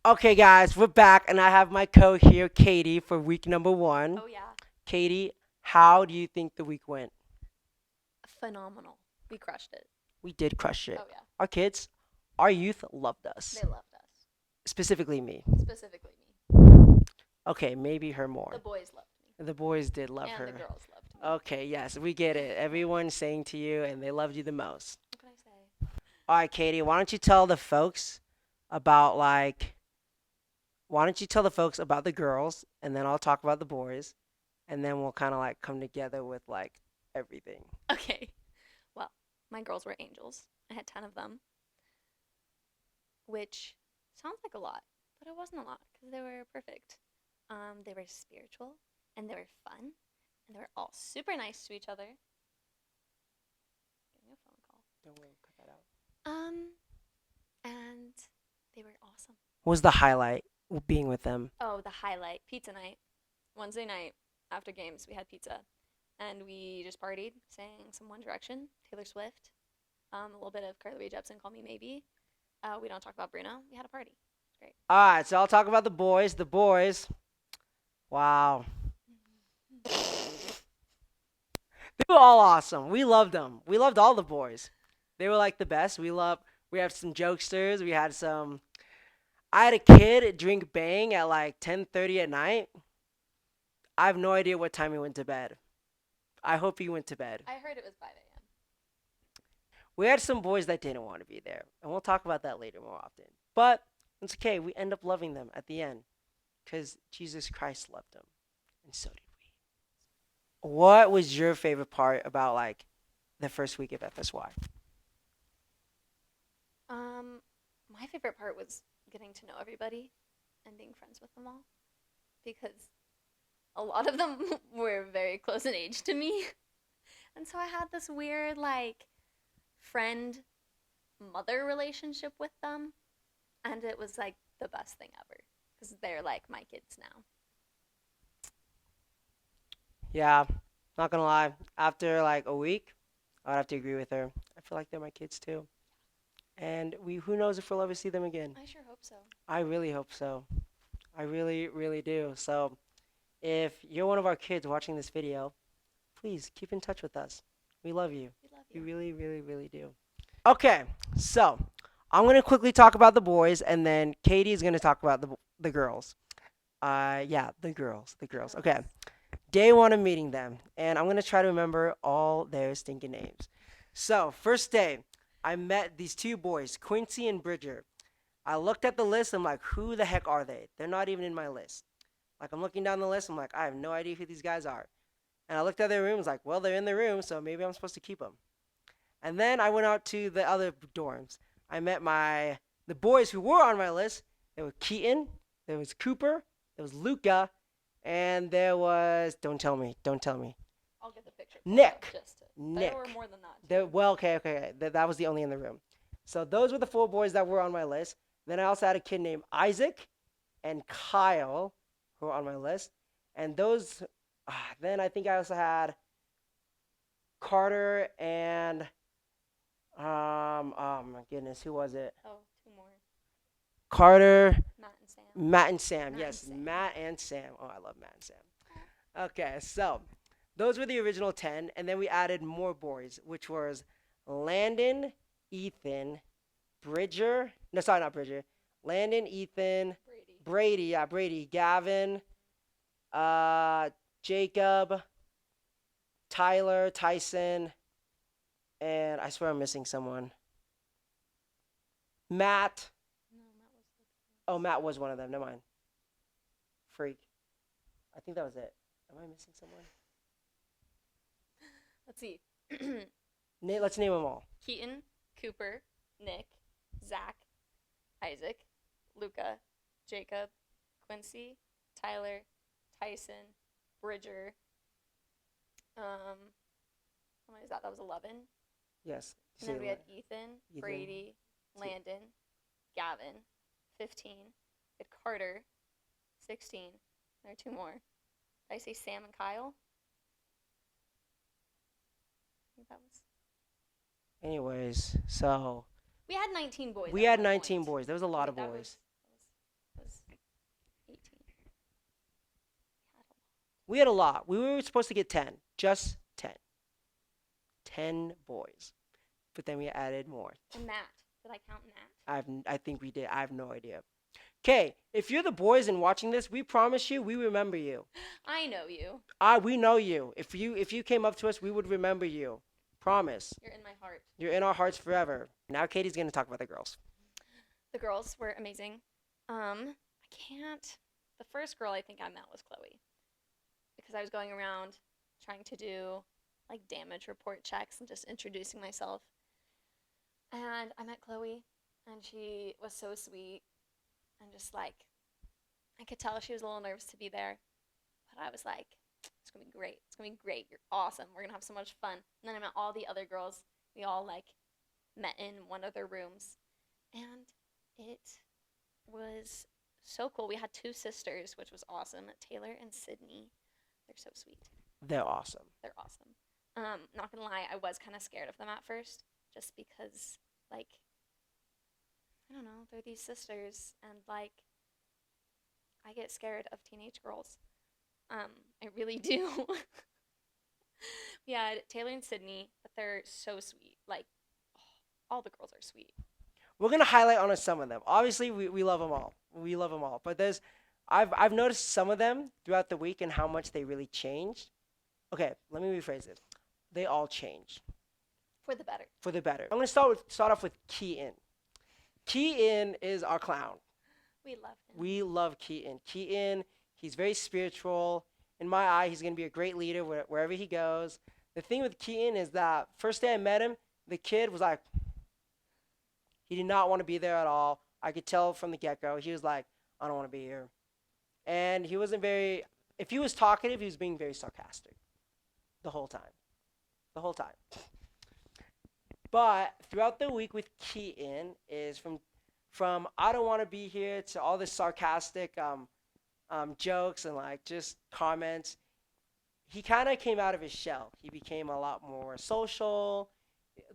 Okay, guys, we're back, and I have my here, Katie, for week number one. Oh yeah, Katie, how do you think the week went? phenomenal. We crushed it. We did crush it. Oh yeah, Our kids, our youth loved us, they loved us. specifically me. Specifically me. Okay, maybe her The more. boys loved me. The boys did love And the her. girls loved me. Okay, yes, we get it. Everyone's saying to you, and they loved you the most. What can I say? All right, Katie, why don't you tell the folks about why don't you tell the folks about the girls, and then I'll talk about the boys, and then we'll kind of like come together with like everything. Okay. Well, my girls were angels. I had 10 of them, which sounds like a lot, but it wasn't a lot because they were perfect. They were spiritual and they were fun and they were all super nice to each other. Getting a phone call. Don't worry, cut that out. And they were awesome. What was the highlight being with them? Oh, the highlight pizza night. Wednesday night after games, we had pizza and we just partied, sang some One Direction, Taylor Swift, a little bit of Carly Rae Jepsen, Call Me Maybe. We don't talk about Bruno. We had a party. It's great. All right, so I'll talk about the boys. The boys, wow, they were all awesome. We loved them. We loved all the boys. They were like the best. We have some jokesters. We had some. I had a kid drink Bang at like 10:30 at night. I have no idea what time he went to bed. I hope he went to bed. I heard it was 5 a.m. We had some boys that didn't want to be there, and we'll talk about that later more often. But it's okay. We end up loving them at the end because Jesus Christ loved them, and so did we. What was your favorite part about like the first week of FSY? Um, my favorite part was getting to know everybody and being friends with them all because a lot of them were very close in age to me. And so I had this weird, like, friend mother relationship with them. And it was, like, the best thing ever because they're, like, my kids now. Yeah, not gonna lie. After like a week, I'd have to agree with her. I feel like they're my kids too, and we who knows if we'll ever see them again. I sure hope so. I really hope so. I really, really do. So, if you're one of our kids watching this video, please keep in touch with us. We love you. We love We you. really, really, really do. Okay, so I'm gonna quickly talk about the boys, and then Katie's gonna talk about the girls. Yeah, the girls. Okay, Girls. day one of meeting them, and I'm gonna try to remember all their stinking names. So first day, I met these two boys, Quincy and Bridger. I looked at the list. I'm like, who the heck are they? They're not even in my list. Like I'm looking down the list. I'm like, I have no idea who these guys are. And I looked at their rooms. Like, well, they're in their room, so maybe I'm supposed to keep them. And then I went out to the other dorms. I met the boys who were on my list. There was Keaton, there was Cooper, there was Luca, and there was don't tell me, I'll get the picture pulled up Nick. just to. There were Nick. more than that, There, too. well, okay. That was the only in the room. So those were the four boys that were on my list. Then I also had a kid named Isaac and Kyle who were on my list. And those, then I think I also had Carter and oh my goodness, who was it? Oh, two more. Carter, Matt and Sam. Matt and Sam. Matt and Yes, Sam. Matt and Sam. Oh, I love Matt and Sam. Okay, so those were the original 10, and then we added more boys, which was Landon, Ethan, Bridger. No, sorry, not Bridger. Landon, Ethan, Brady. Brady. Yeah, Brady. Gavin, uh, Jacob, Tyler, Tyson, and I swear I'm missing someone. Matt. No, Matt was the Oh, Matt was one of them. Never mind. Freak. I think that was it. Am I missing someone? Let's see. Let's name them all. Keaton, Cooper, Nick, Zach, Isaac, Luca, Jacob, Quincy, Tyler, Tyson, Bridger. How many is that? That was 11. Yes. And then we had Ethan, Ethan. Brady, Landon, Gavin, 15. We had Carter, 16. There are two more. Did I say Sam and Kyle? I think that was. Anyways, so We had 19 boys. we at had one 19 point. boys. There was a lot of That boys. was We had a lot. We were supposed to get 10, just 10. 10 boys. But then we added more. And Matt. Did I count Matt? I think we did. I have no idea. Okay, if you're the boys and watching this, we promise you we remember you. I know you. We know you. If you came up to us, we would remember you. Promise. You're in my heart. You're in our hearts forever. Now Katie's gonna talk about the girls. The girls were amazing. I can't. The first girl I think I met was Chloe because I was going around trying to do like damage report checks and just introducing myself. And I met Chloe, and she was so sweet and just like I could tell she was a little nervous to be there, but I was like, it's gonna be great. It's gonna be great. You're awesome. We're gonna have so much fun. And then I met all the other girls. We all like met in one of their rooms, and it was so cool. We had two sisters, which was awesome. Taylor and Sydney. They're so sweet. They're awesome. They're awesome. Not gonna lie, I was kind of scared of them at first, just because like I don't know, they're these sisters, and like I get scared of teenage girls. I really do. We had Taylor and Sydney, but they're so sweet. Like, oh, all the girls are sweet. We're gonna highlight on some of them. Obviously, we love them all. We love them all. But I've noticed some of them throughout the week and how much they really changed. Okay, let me rephrase it. They all changed For the better. for the better. I'm gonna start off with Keaton. Keaton is our clown. We love him. We love Keaton. Keaton, he's very spiritual. In my eye, he's gonna be a great leader wherever he goes. The thing with Keaton is that first day I met him, the kid was like, he did not want to be there at all. I could tell from the get go. He was like, I don't want to be here. And he wasn't very, if he was talkative, he was being very sarcastic the whole time. The whole time. But throughout the week with Keaton is from I don't want to be here to all this sarcastic jokes and like just comments. He kind of came out of his shell. He became a lot more social.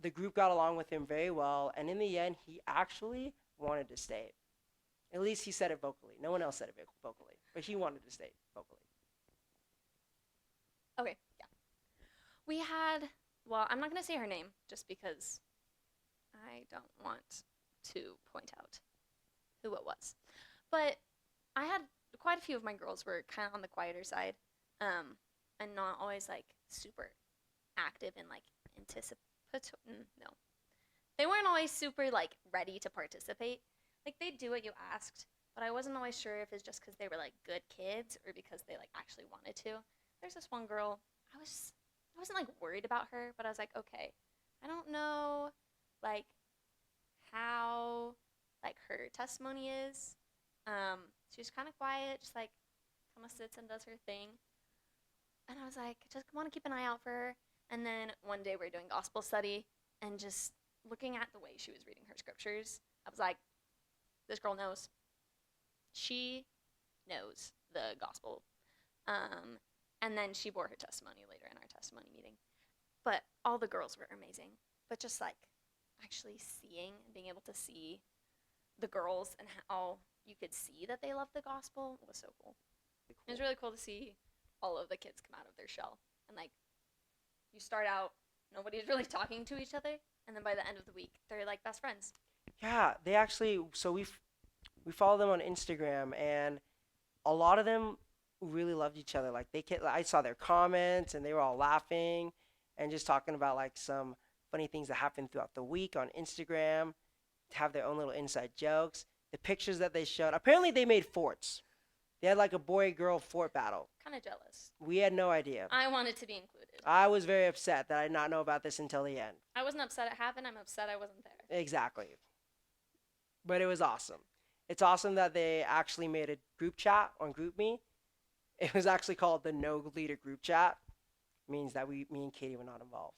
The group got along with him very well, and in the end, he actually wanted to stay. At least he said it vocally. No one else said it vocally, but he wanted to stay vocally. Okay, yeah. We had, well, I'm not going to say her name just because I don't want to point out who it was. But I had quite a few of my girls were kind of on the quieter side, and not always like super active and like anticipatory. No, they weren't always super like ready to participate. Like they'd do what you asked, but I wasn't always sure if it's just because they were like good kids or because they like actually wanted to. There's this one girl. I wasn't like worried about her, but I was like, okay, I don't know like how like her testimony is. She's kind of quiet, just like kind of sits and does her thing. And I was like, just want to keep an eye out for her. And then one day we were doing gospel study, and just looking at the way she was reading her scriptures, I was like, this girl knows. She knows the gospel. And then she bore her testimony later in our testimony meeting. But all the girls were amazing. But just like actually seeing and being able to see the girls and how you could see that they loved the gospel was so cool. It was really cool to see all of the kids come out of their shell. And like, you start out, nobody's really talking to each other, and then by the end of the week, they're like best friends. Yeah, they actually. So we follow them on Instagram, and a lot of them really loved each other. Like I saw their comments, and they were all laughing and just talking about like some funny things that happened throughout the week on Instagram. Have their own little inside jokes. The pictures that they showed. Apparently, they made forts. They had like a boy-girl fort battle. Kind of jealous. We had no idea. I wanted to be included. I was very upset that I did not know about this until the end. I wasn't upset it happened. I'm upset I wasn't there. Exactly. But it was awesome. It's awesome that they actually made a group chat on GroupMe. It was actually called the No Leader Group Chat. It means that me and Katie were not involved.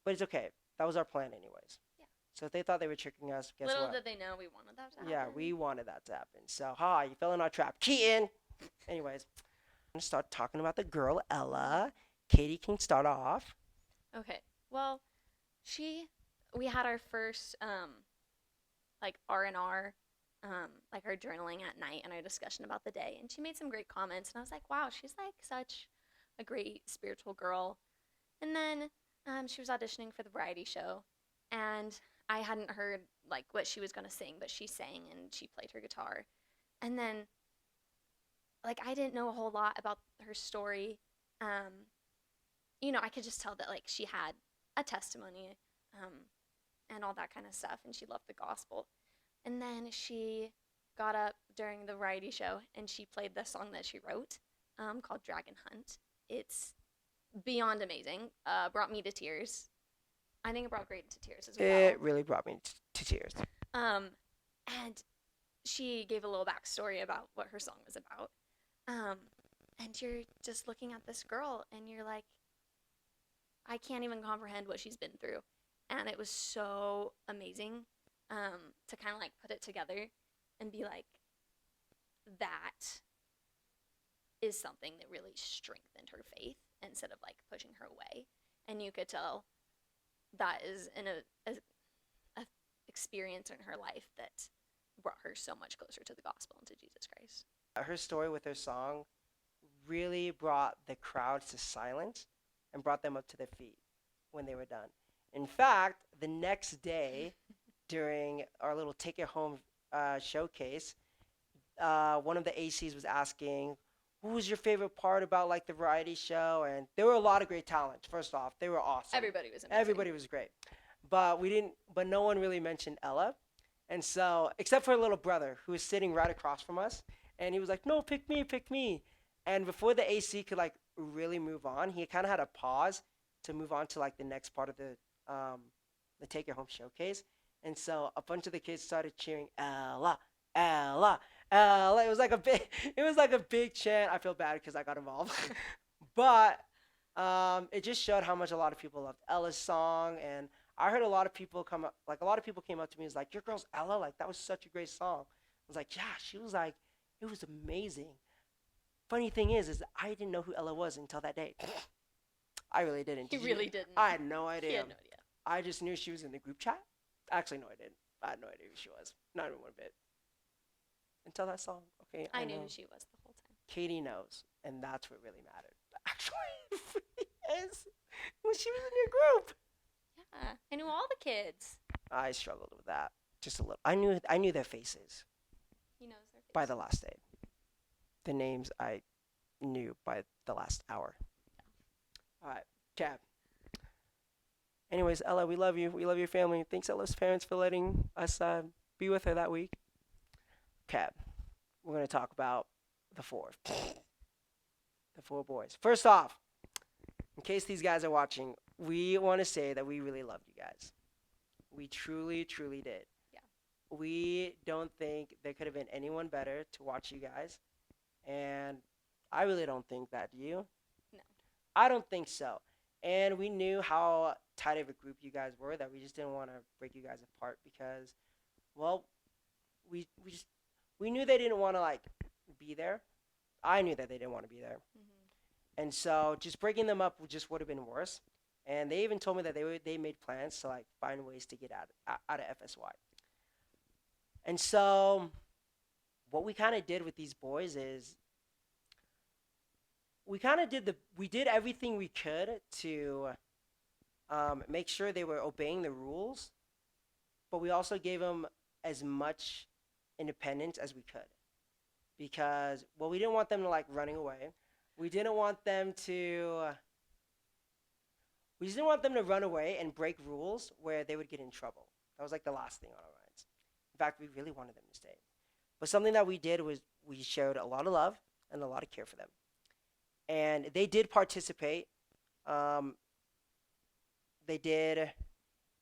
But it's okay. That was our plan anyways. Yeah. So if they thought they were tricking us, guess Little what? did they know we wanted that to happen. Yeah, we wanted that to happen. So, you fell in our trap. Keaton! Anyways, I'm going to start talking about the girl, Ella. Katie can start off. Okay. Well, we had our first, like, R&R like our journaling at night and our discussion about the day. And she made some great comments. And I was like, wow, she's like such a great spiritual girl. And then she was auditioning for the variety show. And I hadn't heard like what she was going to sing, but she sang and she played her guitar. And then like I didn't know a whole lot about her story. Um, I could just tell that like she had a testimony um, and all that kind of stuff, and she loved the gospel. And then she got up during the variety show and she played the song that she wrote called Dragon Hunt. It's beyond amazing. Brought me to tears. I think it brought Graydon to tears as well. It really brought me to tears. Um, and she gave a little backstory about what her song was about. Um, and you're just looking at this girl and you're like, I can't even comprehend what she's been through. And it was so amazing to kind of like put it together and be like, that is something that really strengthened her faith instead of like pushing her away. And you could tell that is a experience in her life that brought her so much closer to the gospel and to Jesus Christ. Her story with her song really brought the crowds to silence and brought them up to their feet when they were done. In fact, the next day during our little take it home showcase, one of the ACs was asking, "Who was your favorite part about like the variety show?" And there were a lot of great talents. First off, they were awesome. Everybody was amazing. Everybody was great, but we didn't. But no one really mentioned Ella, and so except for her little brother who was sitting right across from us, and he was like, "No, pick me, pick me." And before the AC could like really move on, he kind of had a pause to move on to like the next part of the take it home showcase. And so a bunch of the kids started cheering Ella, Ella, Ella. It was like a big chant. I feel bad because I got involved, but it just showed how much a lot of people loved Ella's song. And I heard a lot of people come up, like a lot of people came up to me and was like, "Your girl's Ella, like that was such a great song." I was like, "Yeah," she was like, "It was amazing." Funny thing is I didn't know who Ella was until that day. I really didn't. He really didn't. I had no idea. He had no idea. I just knew she was in the group chat. Actually, no, I didn't. I had no idea who she was. Not even one bit. Until that song. Okay, I knew who she was the whole time. Katie knows, and that's what really mattered. Actually, is when she was in your group. Yeah, I knew all the kids. I struggled with that just a little. I knew their faces. He knows their faces. By the last day. The names I knew by the last hour. All right, Cab. Anyways, Ella, we love you. We love your family. Thanks, Ella's parents, for letting us be with her that week. Cab, we're going to talk about the four. The four boys. First off, in case these guys are watching, we want to say that we really loved you guys. We truly, truly did. Yeah. We don't think there could have been anyone better to watch you guys. And I really don't think that. Do you? No. I don't think so. And we knew how tight of a group you guys were that we just didn't want to break you guys apart because, well, we knew they didn't want to like be there. I knew that they didn't want to be there. Mm-hmm. And so just breaking them up just would have been worse. And they even told me that they made plans to like find ways to get out of FSY. And so what we kind of did with these boys is we did everything we could to make sure they were obeying the rules, but we also gave them as much independence as we could because we didn't want them to like running away. We didn't want them to. We just didn't want them to run away and break rules where they would get in trouble. That was like the last thing on our minds. In fact, we really wanted them to stay. But something that we did was we showed a lot of love and a lot of care for them. And they did participate. They did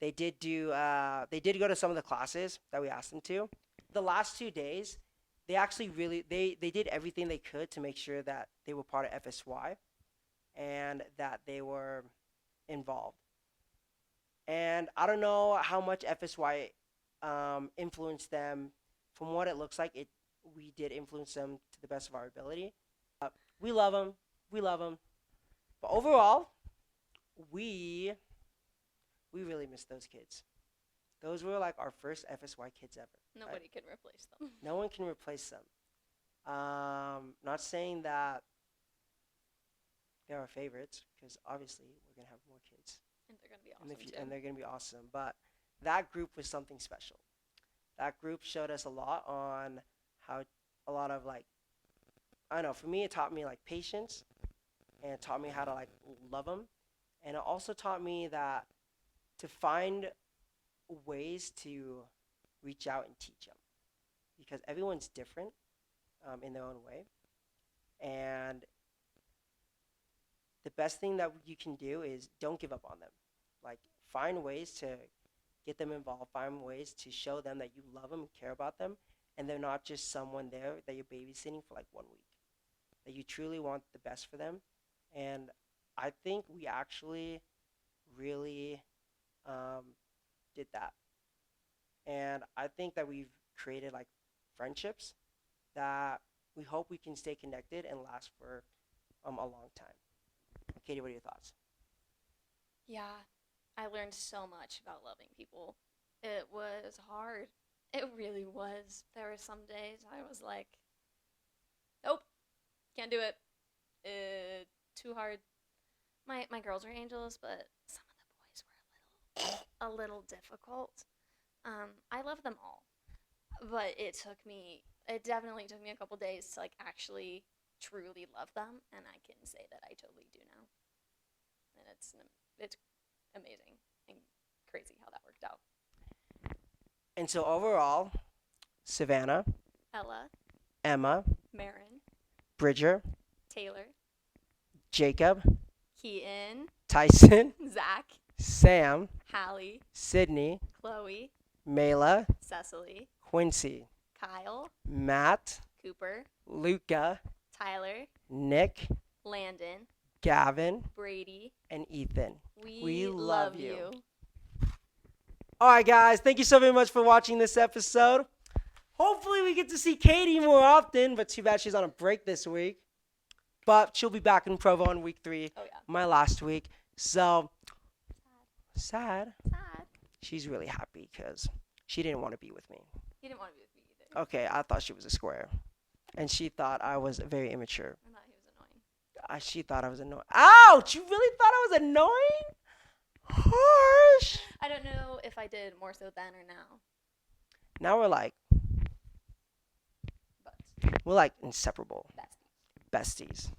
go to some of the classes that we asked them to. The last 2 days, they actually really they did everything they could to make sure that they were part of FSY and that they were involved. And I don't know how much FSY influenced them. From what it looks like, we did influence them to the best of our ability. We love them. We love them. But overall, we really miss those kids. Those were like our first FSY kids ever. Right? Nobody can replace them. No one can replace them. Not saying that they're our favorites, because obviously we're gonna have more kids And they're gonna be in the awesome future, too. and they're gonna be awesome. But that group was something special. That group showed us a lot on how a lot of like, I don't know. For me, it taught me like patience, and it taught me how to like love them, and it also taught me that to find ways to reach out and teach them, because everyone's different in their own way, and the best thing that you can do is don't give up on them. Like, find ways to get them involved, find ways to show them that you love them and care about them, and they're not just someone there that you're babysitting for like 1 week. That you truly want the best for them. And I think we actually really um, did that. And I think that we've created like friendships that we hope we can stay connected and last for a long time. Katie, what are your thoughts? Yeah, I learned so much about loving people. It was hard. It really was. There were some days I was like, nope, can't do it. Too hard. My girls are angels, but some of the boys were a little difficult. I love them all, but it definitely took me a couple days to like actually truly love them, and I can say that I totally do now, and it's amazing and crazy how that worked out. And so overall, Savannah, Ella, Emma, Marin, Bridger, Taylor, Jacob, Keaton, Tyson, Zach, Sam, Hallie, Sydney, Chloe, Mela, Cecily, Quincy, Kyle, Matt, Cooper, Luca, Tyler, Nick, Landon, Gavin, Brady. and Ethan. We love love you. you. All right, guys, thank you so very much for watching this episode. Hopefully, we get to see Katie more often, but too bad she's on a break this week. But she'll be back in Provo in week 3, Oh yeah. my last week. So, sad. Sad. She's really happy because she didn't want to be with me. He didn't want to be with me either. Okay, I thought she was a square. And she thought I was very immature. I thought he was annoying. She thought I was annoying. Ouch! You really thought I was annoying? Harsh! I don't know if I did more so then or now, Now but we're like inseparable besties. besties.